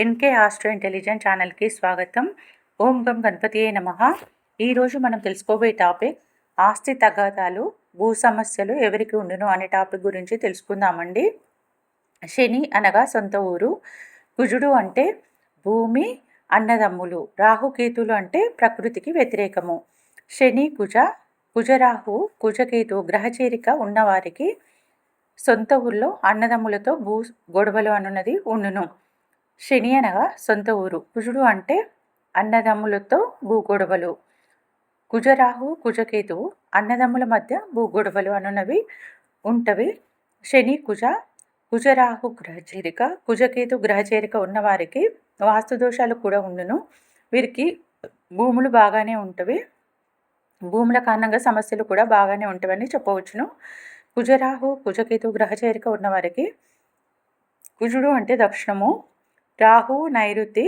NK astro intelligent ఛానల్కి స్వాగతం. ఓం గం గణపతియే నమః. ఈరోజు మనం తెలుసుకోబోయే టాపిక్ ఆస్తి తగాదాలు, భూ సమస్యలు ఎవరికి ఉండును అనే టాపిక్ గురించి తెలుసుకుందామండి. శని అనగా సొంత ఊరు, కుజుడు అంటే భూమి, అన్నదమ్ములు, రాహుకేతులు అంటే ప్రకృతికి వ్యతిరేకము. శని కుజరాహు కుజకేతు గ్రహచేరిక ఉన్నవారికి సొంత ఊర్లో అన్నదమ్ములతో భూ గొడవలు అనున్నది ఉండును. శని అనగా సొంత ఊరు, కుజుడు అంటే అన్నదమ్ములతో భూగొడవలు, కుజరాహు కుజకేతువు అన్నదమ్ముల మధ్య భూగొడవలు అనున్నవి ఉంటవి. శని కుజరాహు గ్రహచేరిక, కుజకేతు గ్రహచేరిక ఉన్నవారికి వాస్తు దోషాలు కూడా ఉండును. వీరికి భూములు బాగానే ఉంటవి, భూముల కారణంగా సమస్యలు కూడా బాగానే ఉంటవని చెప్పవచ్చును. కుజరాహు కుజకేతు గ్రహచేరిక ఉన్నవారికి కుజుడు అంటే దక్షిణము, రాహు నైరుతి,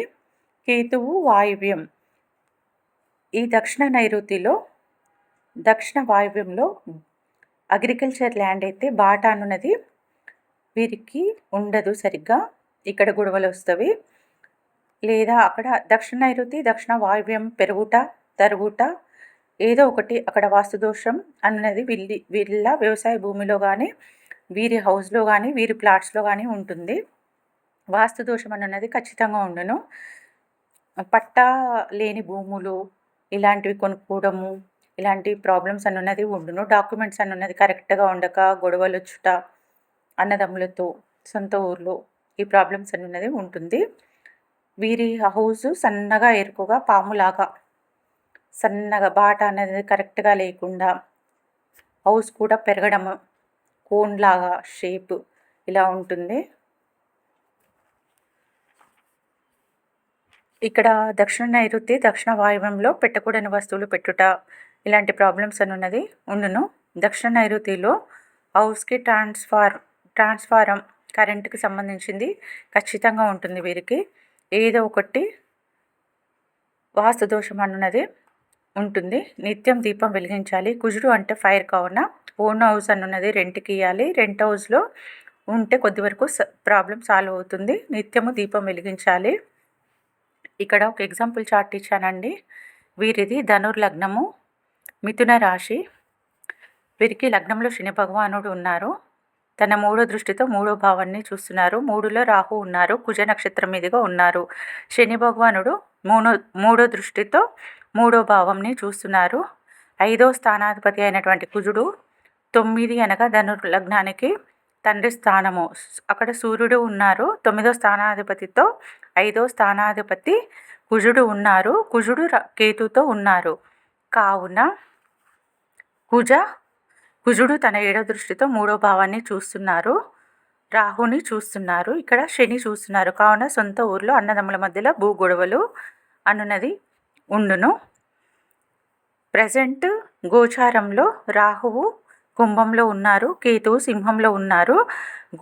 కేతువు వాయువ్యం. ఈ దక్షిణ వాయువ్యంలో అగ్రికల్చర్ ల్యాండ్ అయితే బాట అనున్నది వీరికి ఉండదు సరిగ్గా, ఇక్కడ గొడవలు వస్తవి. లేదా అక్కడ దక్షిణ నైరుతి దక్షిణ వాయువ్యం పెరుగుట తరుగుట ఏదో ఒకటి అక్కడ వాస్తుదోషం అన్నది వీళ్ళ వ్యవసాయ భూమిలో కానీ, వీరి హౌస్లో కానీ, వీరి ప్లాట్స్లో కానీ ఉంటుంది. వాస్తు దోషం అన్నది ఖచ్చితంగా ఉండును. పట్టా లేని భూములు ఇలాంటివి కొనుక్కోవడము, ఇలాంటి ప్రాబ్లమ్స్ అన్నది ఉండును. డాక్యుమెంట్స్ అన్నది కరెక్ట్గా ఉండక గొడవలు వచ్చుట, అన్నదమ్ములతో సొంత ఊర్లో ఈ ప్రాబ్లమ్స్ అన్నది ఉంటుంది. వీరి హౌస్ సన్నగా ఎరుకుగా పాములాగా సన్నగా బాట అనేది కరెక్ట్గా లేకుండా, హౌస్ కూడా పెరగడము కోన్లాగా షేప్ ఇలా ఉంటుంది. ఇక్కడ దక్షిణ నైరుతి దక్షిణ వాయువ్యంలో పెట్టకూడని వస్తువులు పెట్టుట ఇలాంటి ప్రాబ్లమ్స్ అన్నది ఉండును. దక్షిణ నైరుతిలో హౌస్కి ట్రాన్స్ఫారం కరెంటుకి సంబంధించింది ఖచ్చితంగా ఉంటుంది. వీరికి ఏదో ఒకటి వాస్తు దోషం అన్నది ఉంటుంది. నిత్యం దీపం వెలిగించాలి. కుజుడు అంటే ఫైర్ కావున ఓన్ హౌస్ అన్నది రెంట్కి ఇవ్వాలి. రెంట్ హౌస్లో ఉంటే కొద్ది వరకు ప్రాబ్లం సాల్వ్ అవుతుంది. నిత్యము దీపం వెలిగించాలి. ఇక్కడ ఒక ఎగ్జాంపుల్ చార్ట్ ఇచ్చానండి. వీరిది ధనుర్లగ్నము, మిథున రాశి. వీరికి లగ్నంలో శని భగవానుడు ఉన్నారు. తన 3వ దృష్టితో 3వ భావాన్ని చూస్తున్నారు. 3లో రాహు ఉన్నారు, కుజ నక్షత్రం మీదుగా ఉన్నారు. శని భగవానుడు 3వ దృష్టితో 3వ భావంని చూస్తున్నారు. 5వ స్థానాధిపతి అయినటువంటి కుజుడు 9 అనగా ధనుర్లగ్నానికి తండ్రి స్థానము, అక్కడ సూర్యుడు ఉన్నారు. 9వ స్థానాధిపతితో 5వ స్థానాధిపతి కుజుడు ఉన్నారు. కుజుడు కేతుతో ఉన్నారు. కావున కుజుడు తన 7వ దృష్టితో 3వ భావాన్ని చూస్తున్నారు, రాహుని చూస్తున్నారు, ఇక్కడ శని చూస్తున్నారు. కావున సొంత ఊర్లో అన్నదమ్ముల మధ్యలో భూగొడవలు అన్నది ఉండును. ప్రజెంట్ గోచారంలో రాహువు కుంభంలో ఉన్నారు, కేతువు సింహంలో ఉన్నారు.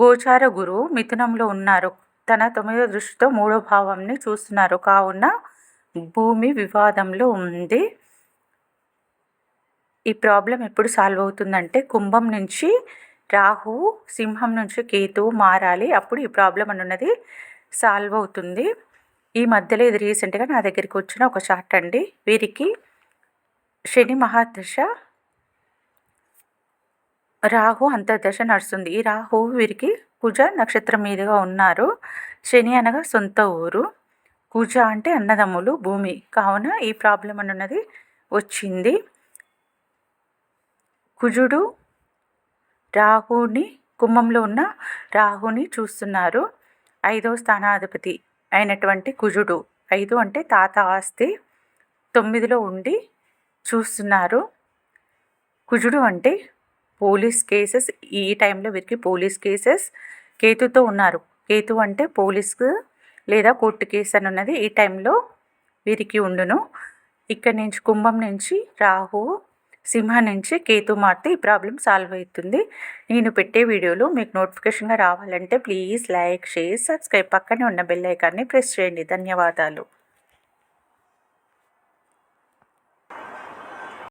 గోచార గురువు మిథునంలో ఉన్నారు. తన 9వ దృష్టితో 3వ భావాన్ని చూస్తున్నారు. కావున భూమి వివాదంలో ఉంది. ఈ ప్రాబ్లం ఎప్పుడు సాల్వ్ అవుతుందంటే కుంభం నుంచి రాహువు, సింహం నుంచి కేతువు మారాలి. అప్పుడు ఈ ప్రాబ్లం అన్నది సాల్వ్ అవుతుంది. ఈ మధ్యలో ఇది రీసెంట్గా నా దగ్గరికి వచ్చిన ఒక చార్ట్ అండి. వీరికి శని మహాదశ, రాహు అంతర్దశ నడుస్తుంది. ఈ రాహు వీరికి కుజ నక్షత్రం మీదుగా ఉన్నారు. శని అనగా సొంత ఊరు, కుజ అంటే అన్నదమ్ములు, భూమి. కావున ఈ ప్రాబ్లం అన్నది వచ్చింది. కుజుడు రాహుని కుంభంలో ఉన్న రాహుని చూస్తున్నారు. 5వ స్థానాధిపతి అయినటువంటి కుజుడు, 5 అంటే తాత ఆస్తి, 9లో ఉండి చూస్తున్నారు. కుజుడు అంటే పోలీస్ కేసెస్, ఈ టైంలో వీరికి పోలీస్ కేసెస్. కేతుతో ఉన్నారు. కేతు అంటే పోలీస్ లేదా కోర్టు కేసు అన్నది ఈ టైంలో వీరికి ఉండును. ఇక్కడ నుంచి కుంభం నుంచి రాహు, సింహం నుంచి కేతు మారితే ఈ ప్రాబ్లం సాల్వ్ అవుతుంది. నేను పెట్టే వీడియోలు మీకు నోటిఫికేషన్గా రావాలంటే ప్లీజ్ లైక్, షేర్, సబ్స్క్రైబ్, పక్కనే ఉన్న బెల్ ఐకాన్ని ప్రెస్ చేయండి. ధన్యవాదాలు.